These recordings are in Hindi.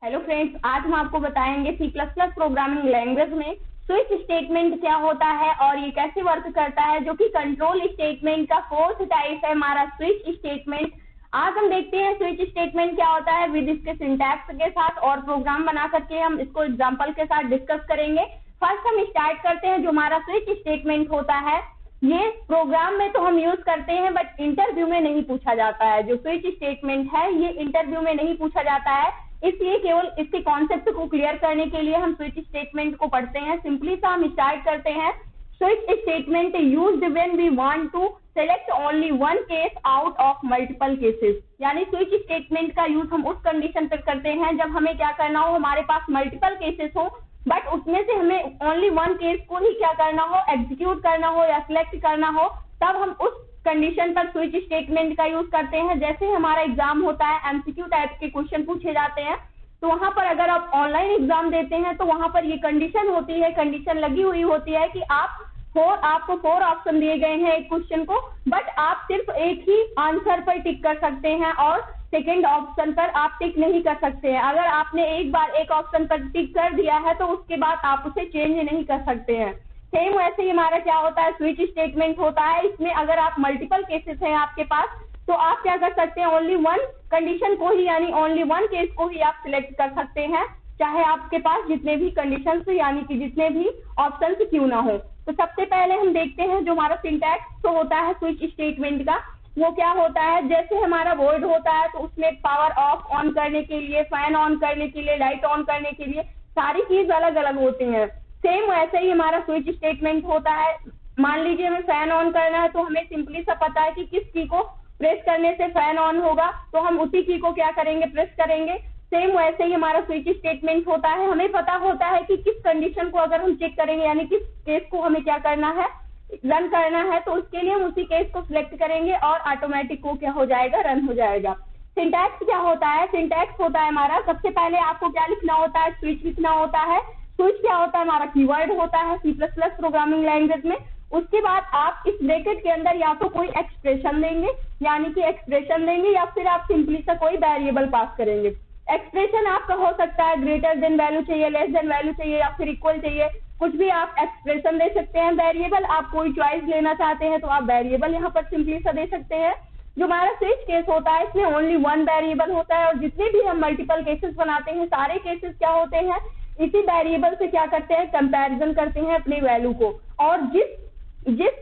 हेलो फ्रेंड्स, आज हम आपको बताएंगे C++ प्रोग्रामिंग लैंग्वेज में स्विच स्टेटमेंट क्या होता है और ये कैसे वर्क करता है, जो कि कंट्रोल स्टेटमेंट का फोर्थ टाइप है हमारा स्विच स्टेटमेंट। आज हम देखते हैं स्विच स्टेटमेंट क्या होता है विद इसके सिंटैक्स के साथ और प्रोग्राम बना करके हम इसको एग्जाम्पल के साथ डिस्कस करेंगे। फर्स्ट हम स्टार्ट करते हैं जो हमारा स्विच स्टेटमेंट होता है। ये प्रोग्राम में तो हम यूज करते हैं बट इंटरव्यू में नहीं पूछा जाता है। जो स्विच स्टेटमेंट है ये इंटरव्यू में नहीं पूछा जाता है, इसलिए केवल इसके कॉन्सेप्ट को क्लियर करने के लिए हम स्विच स्टेटमेंट को पढ़ते हैं। सिंपली सा हम स्टार्ट करते हैं। Switch statement used when we want to select only one case out of multiple cases. यानी स्विच स्टेटमेंट का यूज हम उस कंडीशन पर करते हैं जब हमें क्या करना हो, हमारे पास मल्टीपल केसेस हो बट उसमें से हमें ओनली वन केस को ही क्या करना हो, एग्जीक्यूट करना हो या सिलेक्ट करना हो, तब हम उस कंडीशन पर स्विच स्टेटमेंट का यूज करते हैं। जैसे हमारा एग्जाम होता है, एमसीक्यू टाइप के क्वेश्चन पूछे जाते हैं, तो वहां पर अगर आप ऑनलाइन एग्जाम देते हैं तो वहां पर ये कंडीशन होती है, कंडीशन लगी हुई होती है कि आपको 4 ऑप्शन दिए गए हैं एक क्वेश्चन को, बट आप सिर्फ एक ही आंसर पर टिक कर सकते हैं और सेकेंड ऑप्शन पर आप टिक नहीं कर सकते हैं। अगर आपने एक बार एक ऑप्शन पर टिक कर दिया है तो उसके बाद आप उसे चेंज नहीं कर सकते हैं। सेम वैसे ही हमारा क्या होता है, स्विच स्टेटमेंट होता है। इसमें अगर आप मल्टीपल केसेस हैं आपके पास तो आप क्या कर सकते हैं, ओनली वन कंडीशन को ही यानी ओनली वन केस को ही आप सिलेक्ट कर सकते हैं, चाहे आपके पास जितने भी कंडीशंस यानी कि जितने भी ऑप्शंस क्यों ना हो। तो सबसे पहले हम देखते हैं जो हमारा सिंटैक्स तो होता है स्विच स्टेटमेंट का, वो क्या होता है। जैसे हमारा वर्ड होता है तो उसमें पावर ऑफ ऑन करने के लिए, फैन ऑन करने के लिए, लाइट ऑन करने के लिए सारी चीज अलग अलग होती हैं। सेम वैसे ही हमारा स्विच स्टेटमेंट होता है। मान लीजिए हमें फैन ऑन करना है तो हमें सिंपली सा पता है कि किस की को प्रेस करने से फैन ऑन होगा, तो हम उसी की को क्या करेंगे, प्रेस करेंगे। सेम वैसे ही हमारा स्विच स्टेटमेंट होता है। हमें पता होता है कि किस कंडीशन को अगर हम चेक करेंगे यानी किस केस को हमें क्या करना है, रन करना है, तो उसके लिए हम उसी केस को सिलेक्ट करेंगे और ऑटोमेटिक को क्या हो जाएगा, रन हो जाएगा। सिंटैक्स क्या होता है, सिंटैक्स होता है हमारा, सबसे पहले आपको क्या लिखना होता है, स्विच लिखना होता है। स्विच क्या होता है, हमारा कीवर्ड होता है C++ प्रोग्रामिंग लैंग्वेज में। उसके बाद आप इस ब्रैकेट के अंदर या तो कोई एक्सप्रेशन देंगे यानी कि एक्सप्रेशन देंगे या फिर आप सिंपली सा कोई वेरिएबल पास करेंगे। एक्सप्रेशन आपका हो सकता है ग्रेटर देन वैल्यू चाहिए, लेस देन वैल्यू चाहिए या फिर इक्वल चाहिए, कुछ भी आप एक्सप्रेशन दे सकते हैं। वेरिएबल आप कोई चॉइस लेना चाहते हैं तो आप वेरिएबल यहाँ पर सिंपली सा दे सकते हैं। जो हमारा स्विच केस होता है इसमें ओनली वन वेरिएबल होता है और जितने भी हम मल्टीपल केसेस बनाते हैं सारे केसेस क्या होते हैं, इसी वेरिएबल से क्या करते हैं, कंपैरिजन करते हैं अपनी वैल्यू को। और जिस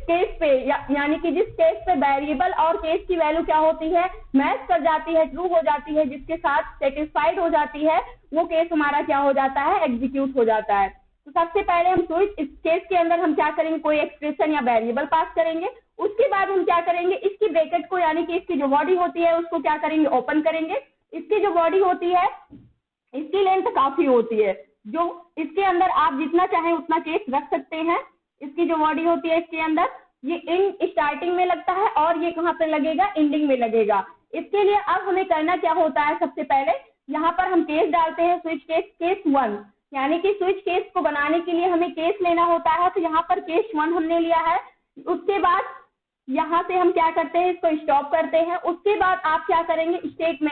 केस पे यानी कि जिस केस पे वेरिएबल और केस की वैल्यू क्या होती है, मैच कर जाती है, ट्रू हो जाती है, जिसके साथ सेटिस्फाइड हो जाती है, वो केस हमारा क्या हो जाता है, एग्जीक्यूट हो जाता है। तो सबसे पहले हम स्विच इस केस के अंदर हम क्या करेंगे, कोई एक्सप्रेशन या वेरिएबल पास करेंगे। उसके बाद हम क्या करेंगे, इसकी ब्रैकेट को यानी कि इसकी जो बॉडी होती है उसको क्या करेंगे, ओपन करेंगे। इसकी जो बॉडी होती है इसकी लेंथ काफी होती है, जो इसके अंदर आप जितना चाहे उतना केस रख सकते हैं। इसकी जो बॉडी होती है इसके अंदर ये इन स्टार्टिंग में लगता है और ये कहाँ पे लगेगा, एंडिंग में लगेगा। इसके लिए अब हमें करना क्या होता है, सबसे पहले यहाँ पर हम केस डालते हैं, स्विच केस, केस 1 यानी कि स्विच केस को बनाने के लिए हमें केस लेना होता है। तो यहाँ पर केस 1 हमने लिया है। उसके बाद यहाँ से हम क्या करते हैं, इसको स्टॉप करते हैं। उसके बाद आप क्या करेंगे, स्टेट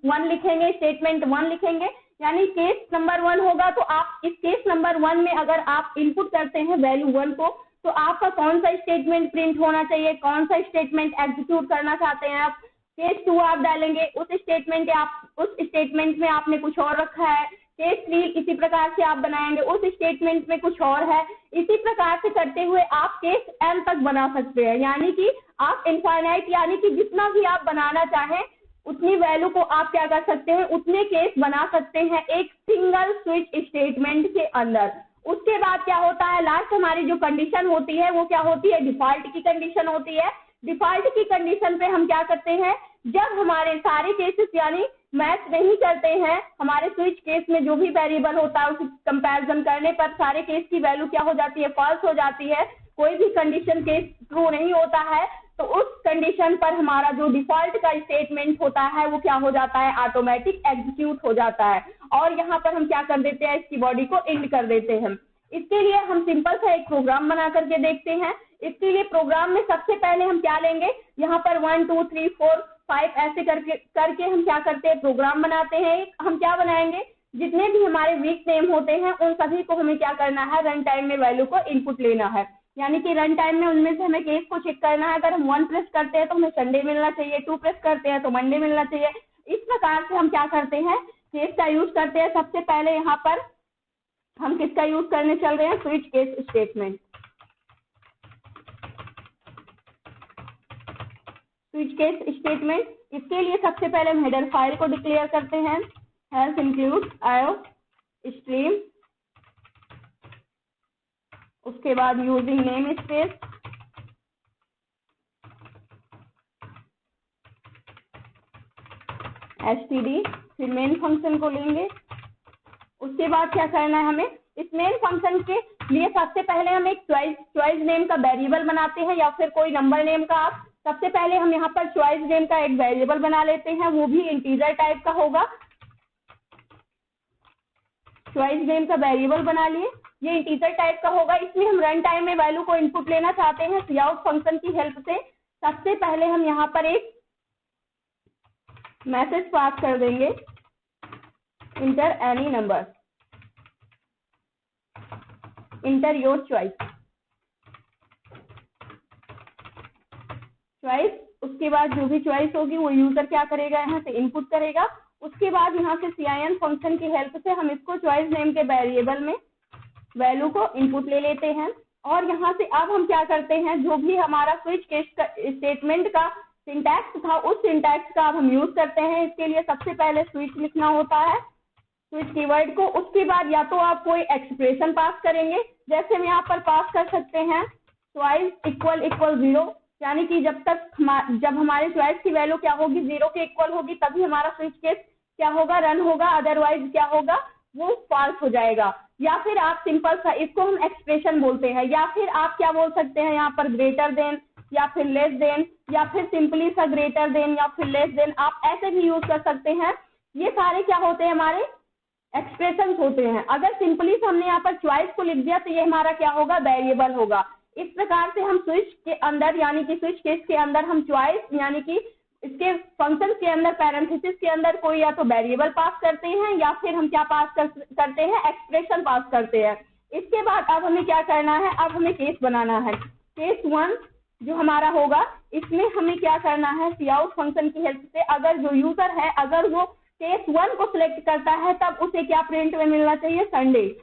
1 लिखेंगे, स्टेटमेंट 1 लिखेंगे यानी केस नंबर 1 होगा। तो आप इस केस नंबर 1 में अगर आप इनपुट करते हैं वैल्यू 1 को, तो आपका कौन सा स्टेटमेंट प्रिंट होना चाहिए, कौन सा स्टेटमेंट एग्जीक्यूट करना चाहते हैं आप, केस 2 आप डालेंगे, उस स्टेटमेंट में आपने कुछ और रखा है। केस 3 इसी प्रकार से आप बनाएंगे, उस स्टेटमेंट में कुछ और है। इसी प्रकार से करते हुए आप केस m तक बना सकते हैं, यानी कि आप इनफाइनाइट यानी कि जितना भी आप बनाना चाहें उतनी वैल्यू को आप क्या कर सकते हैं, उतने केस बना सकते हैं एक सिंगल स्विच स्टेटमेंट के अंदर। उसके बाद क्या होता है, लास्ट हमारी जो कंडीशन होती है वो क्या होती है, डिफॉल्ट की कंडीशन होती है। डिफॉल्ट की कंडीशन पे हम क्या करते हैं, जब हमारे सारे केसेस यानी मैच नहीं करते हैं, हमारे स्विच केस में जो भी वेरिएबल होता है उसे कंपैरिजन करने पर सारे केस की वैल्यू क्या हो जाती है, फॉल्स हो जाती है, कोई भी कंडीशन केस ट्रू नहीं होता है, तो उस कंडीशन पर हमारा जो डिफॉल्ट का स्टेटमेंट होता है वो क्या हो जाता है, ऑटोमेटिक एग्जीक्यूट हो जाता है। और यहाँ पर हम क्या कर देते हैं, इसकी बॉडी को एंड कर देते हैं। इसके लिए हम सिंपल सा एक प्रोग्राम बना करके देखते हैं। इसके लिए प्रोग्राम में सबसे पहले हम क्या लेंगे, यहाँ पर 1 2 3 4 5 ऐसे करके हम क्या करते हैं, प्रोग्राम बनाते हैं। हम क्या बनाएंगे, जितने भी हमारे वीक नेम होते हैं उन सभी को हमें क्या करना है, रन टाइम में वैल्यू को इनपुट लेना है। यानी कि रन टाइम में उनमें से हमें केस को चेक करना है। अगर हम 1 प्रेस करते हैं तो हमें संडे मिलना चाहिए, 2 प्रेस करते हैं तो मंडे मिलना चाहिए। इस प्रकार से हम क्या करते हैं, केस का यूज करते हैं। सबसे पहले यहाँ पर हम किसका यूज करने चल रहे हैं, switch case statement. Switch case statement, इसके लिए सबसे पहले हम हेडर फाइल को डिक्लेयर करते हैं, हेल्थ इंक्लूड आयो स्ट्रीम, उसके बाद यूजिंग नेम स्पेस, एसटीडी, फिर मेन फंक्शन को लेंगे। उसके बाद क्या करना है हमें, इस मेन फंक्शन के लिए सबसे पहले हम एक चॉइस नेम का वेरिएबल बनाते हैं, या फिर कोई नंबर नेम का। आप सबसे पहले हम यहाँ पर चॉइस नेम का एक वेरिएबल बना लेते हैं, वो भी इंटीजर टाइप का होगा। चॉइस नेम का वेरिएबल बना लिए, ये इंटीजर टाइप का होगा। इसमें हम रन टाइम में वैल्यू को इनपुट लेना चाहते हैं काउट फंक्शन की हेल्प से। सबसे पहले हम यहाँ पर एक मैसेज पास कर देंगे, inter any number, inter your choice. उसके बाद जो भी चॉइस होगी वो यूजर क्या करेगा, यहाँ से इनपुट करेगा। उसके बाद यहाँ से CIN फंक्शन की हेल्प से हम इसको चॉइस नेम के वेरिएबल में वैल्यू को इनपुट ले लेते हैं। और यहाँ से अब हम क्या करते हैं, जो भी हमारा स्विच केस स्टेटमेंट का सिंटैक्स था उस सिंटैक्स का अब हम यूज करते हैं। इसके लिए सबसे पहले स्विच लिखना होता है, स्विच कीवर्ड को। उसके बाद या तो आप कोई एक्सप्रेशन पास करेंगे, जैसे हम यहाँ पर पास कर सकते हैं चॉइस इक्वल इक्वल 0, यानी कि जब हमारे चॉइस की वैल्यू क्या होगी, 0 के इक्वल होगी, तभी हमारा स्विच केस क्या होगा, रन होगा। अदरवाइज क्या होगा, वो फॉल्स हो जाएगा। या फिर आप सिंपल सा, इसको हम एक्सप्रेशन बोलते हैं। या फिर आप क्या बोल सकते हैं, यहाँ पर ग्रेटर देन, या फिर लेस देन, या फिर सिंपली सा ग्रेटर देन, या फिर लेस देन, आप ऐसे भी यूज कर सकते हैं। ये सारे क्या होते हैं, हमारे एक्सप्रेशन होते हैं। अगर सिंपली से हमने यहाँ पर चॉइस को लिख दिया तो ये हमारा क्या होगा, वेरिएबल होगा। इस प्रकार से हम स्विच के अंदर, यानी कि स्विच केस के अंदर हम चॉइस, यानी कि इसके फंक्शन के अंदर पैरेंथेसिस के अंदर कोई या तो वेरिएबल पास करते हैं, या फिर हम क्या पास करते हैं, एक्सप्रेशन पास करते हैं। इसके बाद अब हमें क्या करना है, अब हमें केस बनाना है। केस 1 जो हमारा होगा, इसमें हमें क्या करना है, काउट फंक्शन की हेल्प से अगर जो यूजर है, अगर वो केस 1 को सिलेक्ट करता है तब उसे क्या प्रिंट में मिलना चाहिए, संडे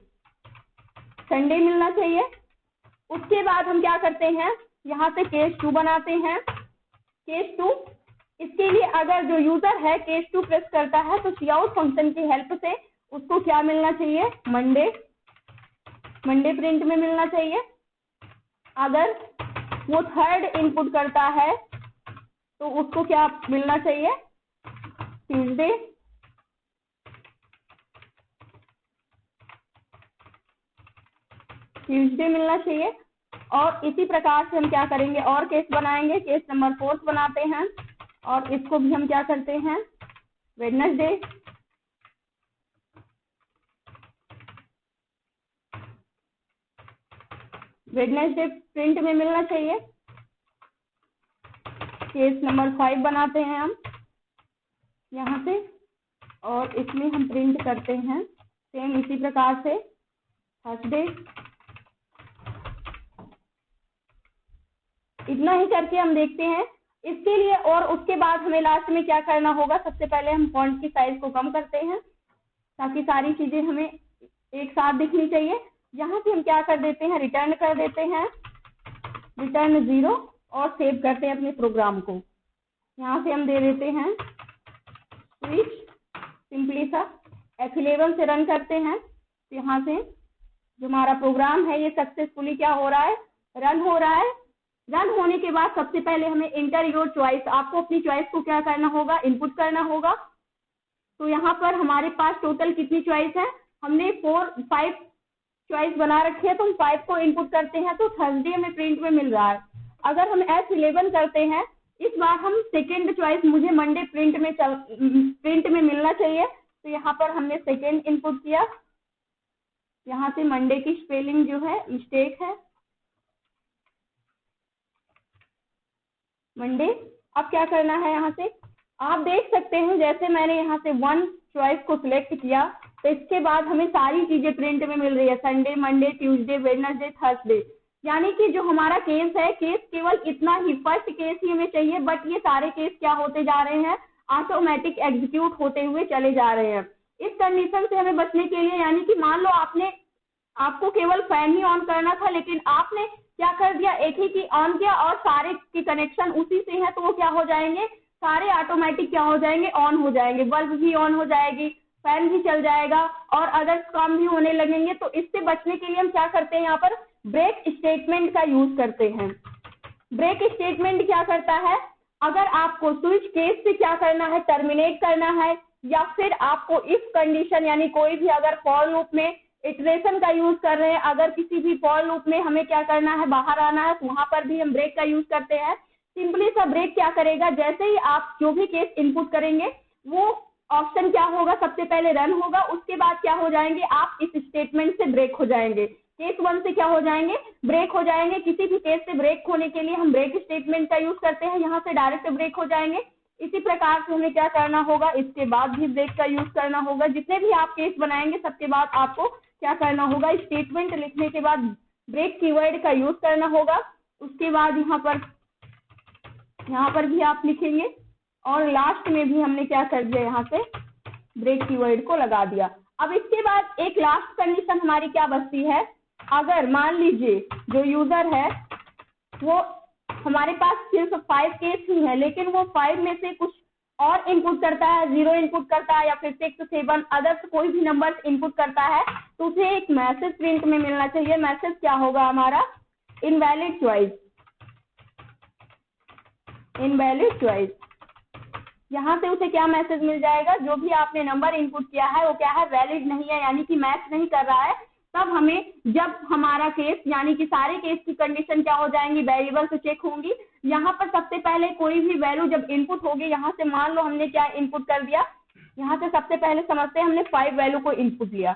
मिलना चाहिए। उसके बाद हम क्या करते हैं, यहाँ से केस 2 बनाते हैं। केस 2, इसके लिए अगर जो यूजर है केस 2 प्रेस करता है तो काउट फंक्शन की हेल्प से उसको क्या मिलना चाहिए, मंडे प्रिंट में मिलना चाहिए। अगर वो 3rd इनपुट करता है तो उसको क्या मिलना चाहिए, ट्यूसडे मिलना चाहिए। और इसी प्रकार से हम क्या करेंगे, और केस बनाएंगे। केस नंबर 4 बनाते हैं और इसको भी हम क्या करते हैं, वेडनेसडे प्रिंट में मिलना चाहिए। केस नंबर 5 बनाते हैं हम यहाँ से, और इसमें हम प्रिंट करते हैं सेम इसी प्रकार से थर्सडे। इतना ही करके हम देखते हैं इसके लिए। और उसके बाद हमें लास्ट में क्या करना होगा, सबसे पहले हम फॉन्ट की साइज को कम करते हैं ताकि सारी चीजें हमें एक साथ दिखनी चाहिए। यहाँ से हम क्या कर देते हैं, रिटर्न कर देते हैं, रिटर्न 0, और सेव करते हैं अपने प्रोग्राम को। यहाँ से हम दे देते हैं स्विच, सिंपली सा F11 से रन करते हैं। तो यहाँ से जो हमारा प्रोग्राम है ये सक्सेसफुली क्या हो रहा है, रन हो रहा है। रन होने के बाद सबसे पहले हमें इंटर योर चॉइस, आपको अपनी चॉइस को क्या करना होगा, इनपुट करना होगा। तो यहाँ पर हमारे पास टोटल कितनी चॉइस है, हमने 5 चॉइस बना रखी है, तो हम 5 को इनपुट करते हैं तो थर्सडे हमें प्रिंट में मिल रहा है। अगर हम F11 करते हैं, इस बार हम सेकेंड चॉइस, मुझे मंडे प्रिंट में मिलना चाहिए, तो यहाँ पर हमने सेकेंड इनपुट किया। यहाँ से मंडे की स्पेलिंग जो है मिस्टेक है, मंडे। अब क्या करना है, यहाँ से आप देख सकते हैं जैसे मैंने यहाँ से 1 चॉइस को सिलेक्ट किया तो इसके बाद हमें सारी चीजें प्रिंट में मिल रही है, Sunday, Monday, Tuesday, Wednesday, Thursday. यानी कि जो हमारा केस है, केस केवल इतना ही, फर्स्ट केस ही हमें चाहिए, बट ये सारे केस क्या होते जा रहे हैं, ऑटोमेटिक एग्जीक्यूट होते हुए चले जा रहे हैं। इस कंडीशन से हमें बचने के लिए, यानी कि मान लो आपको केवल फैन ही ऑन करना था, लेकिन आपने क्या कर दिया, एक ही की ऑन किया और सारे के कनेक्शन उसी से है, तो वो क्या हो जाएंगे, सारे ऑटोमेटिक क्या हो जाएंगे, ऑन हो जाएंगे, बल्ब भी ऑन हो जाएगी, फैन भी चल जाएगा और अदर्स काम भी होने लगेंगे। तो इससे बचने के लिए हम क्या करते हैं, यहाँ पर ब्रेक स्टेटमेंट का यूज करते हैं। ब्रेक स्टेटमेंट क्या करता है, अगर आपको स्विच केस से क्या करना है, टर्मिनेट करना है, या फिर आपको इफ कंडीशन, यानी कोई भी अगर फॉर लूप में इटरेशन का यूज कर रहे हैं, अगर किसी भी फॉर लूप में हमें क्या करना है, बाहर आना है, तो वहां पर भी हम ब्रेक का यूज करते हैं। सिंपली सा ब्रेक क्या करेगा, जैसे ही आप जो भी केस इनपुट करेंगे वो ऑप्शन क्या होगा, सबसे पहले रन होगा, उसके बाद क्या हो जाएंगे, आप इस स्टेटमेंट से ब्रेक हो जाएंगे, केस 1 से क्या हो जाएंगे, ब्रेक हो जाएंगे। किसी भी केस से ब्रेक होने के लिए हम ब्रेक स्टेटमेंट का यूज करते हैं, यहाँ से डायरेक्ट ब्रेक हो जाएंगे। इसी प्रकार से हमें क्या करना होगा, इसके बाद भी ब्रेक का यूज करना होगा। जितने भी आप केस बनाएंगे सबके बाद आपको क्या करना होगा, स्टेटमेंट लिखने के बाद ब्रेक कीवर्ड का यूज करना होगा। उसके बाद यहाँ पर भी आप लिखेंगे और लास्ट में भी हमने क्या कर दिया, यहाँ से ब्रेक कीवर्ड को लगा दिया। अब इसके बाद एक लास्ट कंडीशन हमारी क्या बचती है, अगर मान लीजिए जो यूजर है वो हमारे पास सिर्फ 5 केस ही है, लेकिन वो 5 में से कुछ और इनपुट करता है, 0 इनपुट करता है या फिर 6, 7 अदर्स कोई भी नंबर इनपुट करता है, तो उसे एक मैसेज प्रिंट में मिलना चाहिए। मैसेज क्या होगा हमारा, इनवैलिड चॉइस, इनवैलिड चॉइस। यहाँ से उसे क्या मैसेज मिल जाएगा, जो भी आपने नंबर इनपुट किया है वो क्या है, वैलिड नहीं है, यानी कि मैच नहीं कर रहा है। तब हमें, जब हमारा केस, यानी कि सारे केस की कंडीशन क्या हो जाएंगी, वेरिएबल से चेक होंगी। यहाँ पर सबसे पहले कोई भी वैल्यू जब इनपुट होगी, यहाँ से मान लो हमने क्या इनपुट कर दिया, यहाँ से सबसे पहले समझते हैं, हमने 5 वैल्यू को इनपुट लिया,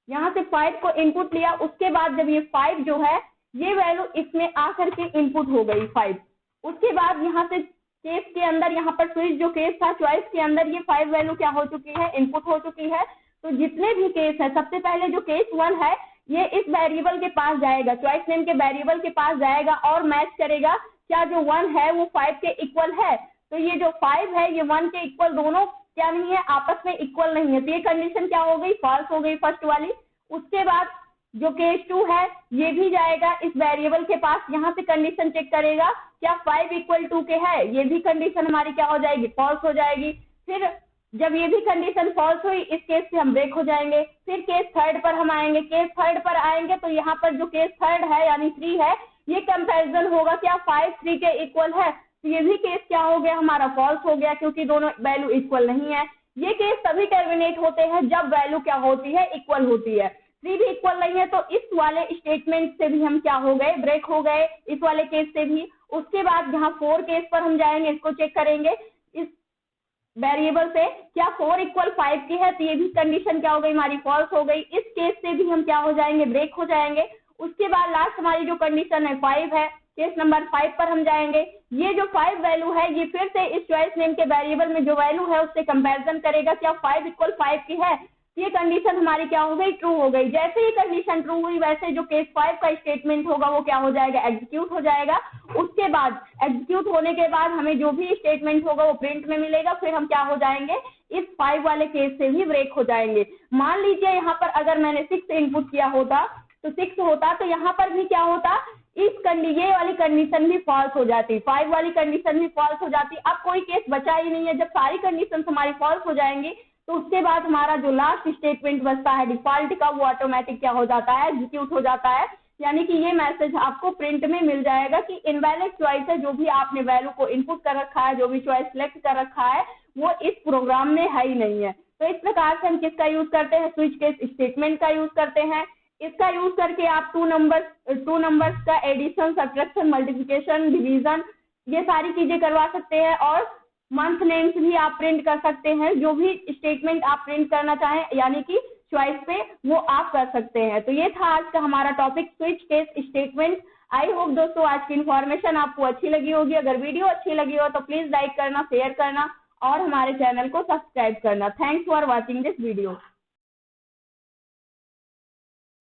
यहाँ से 5 को इनपुट लिया। उसके बाद जब ये 5 जो है, ये वैल्यू इसमें आकर के इनपुट हो गई 5। उसके बाद यहाँ से केस के अंदर, यहाँ पर स्विच जो केस था चॉइस के अंदर, ये 5 वैल्यू क्या हो चुकी है, इनपुट हो चुकी है। तो जितने भी केस है, सबसे पहले जो केस 1 है ये इस वेरिएबल के पास जाएगा, चॉइस नेम के वेरिएबल के पास जाएगा और मैच करेगा क्या जो 1 है वो 5 के इक्वल है। तो ये जो 5 है ये 1 के इक्वल, दोनों क्या नहीं है, आपस में इक्वल नहीं है, तो ये कंडीशन क्या हो गई, फॉल्स हो गई फर्स्ट वाली। उसके बाद जो केस 2 है ये भी जाएगा इस वेरिएबल के पास, यहाँ से कंडीशन चेक करेगा क्या 5 इक्वल 2 के है, ये भी कंडीशन हमारी क्या हो जाएगी, फॉल्स हो जाएगी। फिर जब ये भी कंडीशन फॉल्स हुई, इस केस से हम ब्रेक हो जाएंगे। फिर केस 3 पर हम आएंगे, केस 3 पर आएंगे तो यहाँ पर जो केस 3 है यानी 3 है, ये कंपैरिजन होगा क्या 5 3 के इक्वल है, तो ये भी केस क्या हो गया हमारा, फॉल्स हो गया, क्योंकि दोनों वैल्यू इक्वल नहीं है। ये केस तभी टर्मिनेट होते हैं जब वैल्यू क्या होती है, इक्वल होती है। 3 भी इक्वल नहीं है तो इस वाले स्टेटमेंट से भी हम क्या हो गए, ब्रेक हो गए, इस वाले केस से भी। उसके बाद यहाँ 4 केस पर हम जाएंगे, इसको चेक करेंगे इस वेरिएबल से, क्या 4 इक्वल 5 की है, तो ये भी कंडीशन क्या हो गई हमारी, फॉल्स हो गई। इस केस से भी हम क्या हो जाएंगे, ब्रेक हो जाएंगे। उसके बाद लास्ट हमारी जो कंडीशन है 5 है, केस नंबर 5 पर हम जाएंगे। ये जो 5 वैल्यू है ये फिर से इस चॉइस नेम के वेरिएबल में जो वैल्यू है उससे कंपैरिजन करेगा, क्या 5 इक्वल 5 की है, ये कंडीशन हमारी क्या हो गई, ट्रू हो गई। जैसे ही कंडीशन ट्रू हुई वैसे जो केस 5 का स्टेटमेंट होगा वो क्या हो जाएगा, एग्जीक्यूट हो जाएगा। उसके बाद एग्जीक्यूट होने के बाद हमें जो भी स्टेटमेंट होगा वो प्रिंट में मिलेगा, फिर हम क्या हो जाएंगे, इस 5 वाले केस से भी ब्रेक हो जाएंगे। मान लीजिए यहाँ पर अगर मैंने 6 इनपुट किया होता तो 6 होता, तो यहाँ पर भी क्या होता, ये वाली कंडीशन भी फॉल्स हो जाती, 5 वाली कंडीशन भी फॉल्स हो जाती। अब कोई केस बचा ही नहीं है। जब सारी कंडीशन हमारी फॉल्स हो जाएंगी तो उसके बाद हमारा जो लास्ट स्टेटमेंट बचता है डिफॉल्ट का, वो ऑटोमेटिक क्या हो जाता है, एग्जीक्यूट हो जाता है। यानी कि ये मैसेज आपको प्रिंट में मिल जाएगा कि इनवैलिड चॉइस है, जो भी आपने वैल्यू को इनपुट कर रखा है, जो भी चॉइस सिलेक्ट कर रखा है वो इस प्रोग्राम में है ही नहीं है। तो इस प्रकार से हम किसका यूज करते हैं, स्विच केस स्टेटमेंट का यूज करते हैं। इसका यूज करके आप टू नंबर्स का एडिशन, सब्ट्रैक्शन, मल्टीप्लिकेशन, डिवीजन, ये सारी चीजें करवा सकते हैं। और मंथ नेम्स भी आप प्रिंट कर सकते हैं, जो भी स्टेटमेंट आप प्रिंट करना चाहें यानी कि चॉइस पे, वो आप कर सकते हैं। तो ये था आज का हमारा topic, switch case statement. I hope दोस्तों आज की इन्फॉर्मेशन आपको अच्छी लगी होगी। अगर वीडियो अच्छी लगी हो तो प्लीज लाइक करना, शेयर करना और हमारे चैनल को सब्सक्राइब करना। Thanks for watching this video.